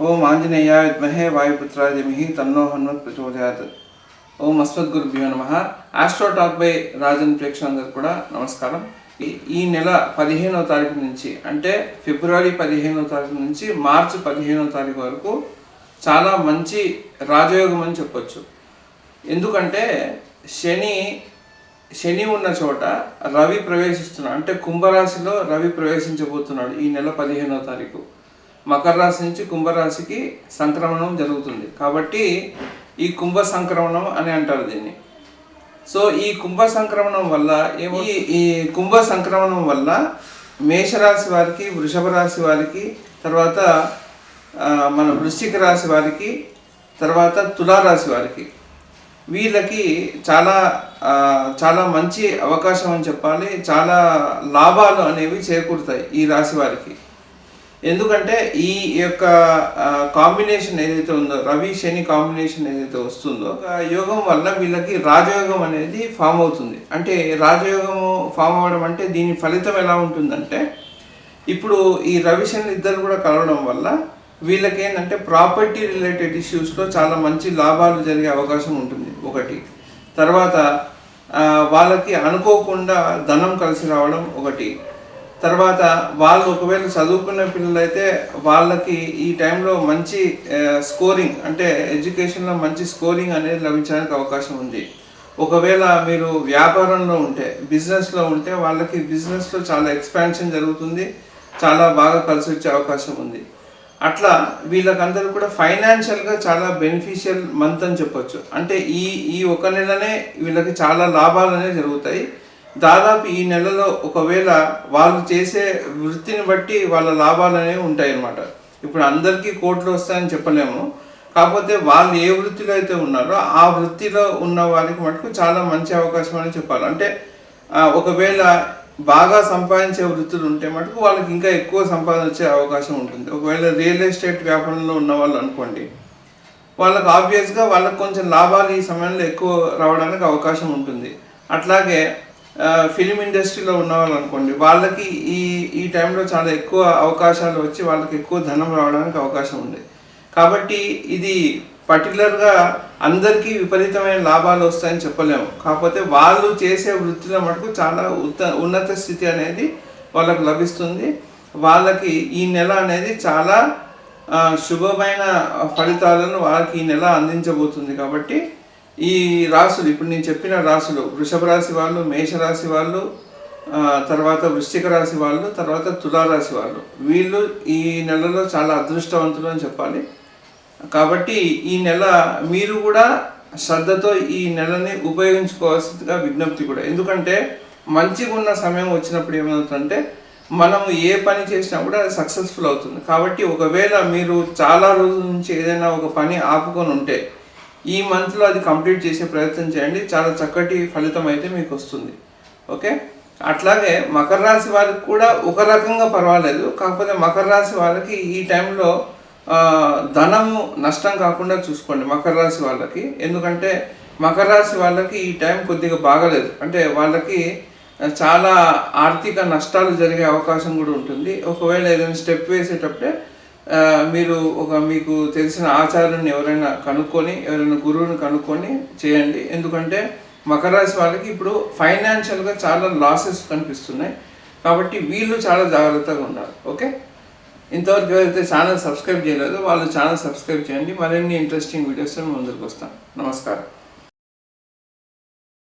ओम आंजनेयाय विद्महे वायुपुत्राय धीमहि तन्नो हनुमत् प्रचोदयात्। ఓం అస్మద్గురుభ్యో నమః. ఆస్ట్రో టాక్ బై రాజన్ ప్రేక్షకులందరికీ కూడా నమస్కారం. ఈ నెల 15వ తారీఖు నుంచి అంటే ఫిబ్రవరి 15వ తారీఖు నుంచి మార్చి 15వ తారీఖు వరకు చాలా మంచి రాజయోగం అని చెప్పొచ్చు. ఎందుకంటే శని ఉన్న చోట రవి ప్రవేశిస్తున్నాడు. అంటే కుంభరాశిలో రవి ప్రవేశించబోతున్నాడు ఈ నెల 15వ తారీఖు. మకర రాశి నుంచి కుంభరాశికి సంక్రమణం జరుగుతుంది. కాబట్టి ఈ కుంభ సంక్రమణం అని అంటారు దీన్ని. సో ఈ కుంభ సంక్రమణం వల్ల ఈ కుంభ సంక్రమణం వల్ల మేషరాశి వారికి, వృషభ రాశి వారికి, తర్వాత మన వృశ్చిక రాశి వారికి, తర్వాత తులారాశి వారికి, వీళ్ళకి చాలా చాలా మంచి అవకాశం అని చెప్పాలి. చాలా లాభాలు అనేవి చేకూరుతాయి ఈ రాశి వారికి. ఎందుకంటే ఈ యొక్క కాంబినేషన్ ఏదైతే ఉందో, రవి శని కాంబినేషన్ ఏదైతే వస్తుందో, యోగం వల్ల వీళ్ళకి రాజయోగం అనేది ఫామ్ అవుతుంది. అంటే రాజయోగము ఫామ్ అవ్వడం అంటే దీని ఫలితం ఎలా ఉంటుందంటే, ఇప్పుడు ఈ రవి శని ఇద్దరు కూడా కలవడం వల్ల వీళ్ళకి ఏంటంటే ప్రాపర్టీ రిలేటెడ్ ఇష్యూస్లో చాలా మంచి లాభాలు జరిగే అవకాశం ఉంటుంది ఒకటి. తర్వాత వాళ్ళకి అనుకోకుండా ధనం కలిసి రావడం ఒకటి. తర్వాత వాళ్ళు ఒకవేళ చదువుకునే పిల్లలైతే వాళ్ళకి ఈ టైంలో మంచి స్కోరింగ్, అంటే ఎడ్యుకేషన్లో మంచి స్కోరింగ్ అనేది లభించడానికి అవకాశం ఉంది. ఒకవేళ మీరు వ్యాపారంలో ఉంటే, బిజినెస్లో ఉంటే వాళ్ళకి బిజినెస్లో చాలా ఎక్స్పాన్షన్ జరుగుతుంది, చాలా బాగా కలిసి వచ్చే అవకాశం ఉంది. అట్లా వీళ్ళకందరూ కూడా ఫైనాన్షియల్గా చాలా బెనిఫిషియల్ మంత్ అని చెప్పొచ్చు. అంటే ఈ ఒక నెలనే వీళ్ళకి చాలా లాభాలు అనేవి జరుగుతాయి. దాదాపు ఈ నెలలో ఒకవేళ వాళ్ళు చేసే వృత్తిని బట్టి వాళ్ళ లాభాలు అనేవి ఉంటాయి అన్నమాట. ఇప్పుడు అందరికీ కోట్లు వస్తాయని చెప్పలేము. కాకపోతే వాళ్ళు ఏ వృత్తిలో అయితే ఉన్నారో ఆ వృత్తిలో ఉన్న వారికి మటుకు చాలా మంచి అవకాశం అని చెప్పాలి. అంటే ఒకవేళ బాగా సంపాదించే వృత్తులు ఉంటే మటుకు వాళ్ళకి ఇంకా ఎక్కువ సంపాదన వచ్చే అవకాశం ఉంటుంది. ఒకవేళ రియల్ ఎస్టేట్ వ్యాపారంలో ఉన్న వాళ్ళు అనుకోండి, వాళ్ళకి ఆబ్వియస్గా వాళ్ళకి కొంచెం లాభాలు ఈ సమయంలో ఎక్కువ రావడానికి అవకాశం ఉంటుంది. అట్లాగే ఫిలిం ఇండస్ట్రీలో ఉన్న వాళ్ళు అనుకోండి, వాళ్ళకి ఈ టైంలో చాలా ఎక్కువ అవకాశాలు వచ్చి వాళ్ళకి ఎక్కువ ధనం రావడానికి అవకాశం ఉంది. కాబట్టి ఇది పర్టికులర్గా అందరికీ విపరీతమైన లాభాలు వస్తాయని చెప్పలేము. కాకపోతే వాళ్ళు చేసే వృత్తిలో మటుకు చాలా ఉన్నత స్థితి అనేది వాళ్ళకు లభిస్తుంది. వాళ్ళకి ఈ నెల అనేది చాలా శుభమైన ఫలితాలను వాళ్ళకి ఈ నెల అందించబోతుంది. కాబట్టి ఈ రాశులు, ఇప్పుడు నేను చెప్పిన రాశులు, వృషభ రాశి వాళ్ళు, మేషరాశి వాళ్ళు, తర్వాత వృశ్చిక రాశి వాళ్ళు, తర్వాత తులారాశి వాళ్ళు, వీళ్ళు ఈ నెలలో చాలా అదృష్టవంతులు అని చెప్పాలి. కాబట్టి ఈ నెల మీరు కూడా శ్రద్ధతో ఈ నెలని ఉపయోగించుకోవాల్సిందిగా విజ్ఞప్తి కూడా. ఎందుకంటే మంచిగా ఉన్న సమయం వచ్చినప్పుడు ఏమవుతుందంటే మనం ఏ పని చేసినా కూడా అది సక్సెస్ఫుల్ అవుతుంది. కాబట్టి ఒకవేళ మీరు చాలా రోజుల నుంచి ఏదైనా ఒక పని ఆపుకొని ఉంటే ఈ మంత్లో అది కంప్లీట్ చేసే ప్రయత్నం చేయండి. చాలా చక్కటి ఫలితం అయితే మీకు వస్తుంది. ఓకే. అట్లాగే మకర రాశి వారికి కూడా ఒక రకంగా పర్వాలేదు. కాకపోతే మకర రాశి వాళ్ళకి ఈ టైంలో ధనము నష్టం కాకుండా చూసుకోండి మకర రాశి వాళ్ళకి. ఎందుకంటే మకర రాశి వాళ్ళకి ఈ టైం కొద్దిగా బాగలేదు. అంటే వాళ్ళకి చాలా ఆర్థిక నష్టాలు జరిగే అవకాశం కూడా ఉంటుంది. ఒకవేళ ఏదైనా స్టెప్ వేసేటప్పుడే మీరు మీకు తెలిసిన ఆచార్యుని ఎవరైనా కనుక్కొని, ఎవరైనా గురువుని కనుక్కొని చేయండి. ఎందుకంటే మకర రాశి వాళ్ళకి ఇప్పుడు ఫైనాన్షియల్గా చాలా లాసెస్ కనిపిస్తున్నాయి. కాబట్టి వీళ్ళు చాలా జాగ్రత్తగా ఉండాలి. ఓకే. ఇంతవరకు ఎవరైతే ఛానల్ సబ్స్క్రైబ్ చేయలేదో వాళ్ళు ఛానల్ సబ్స్క్రైబ్ చేయండి. మరిన్ని ఇంట్రెస్టింగ్ వీడియోస్తో ముందుకు వస్తాను. నమస్కారం.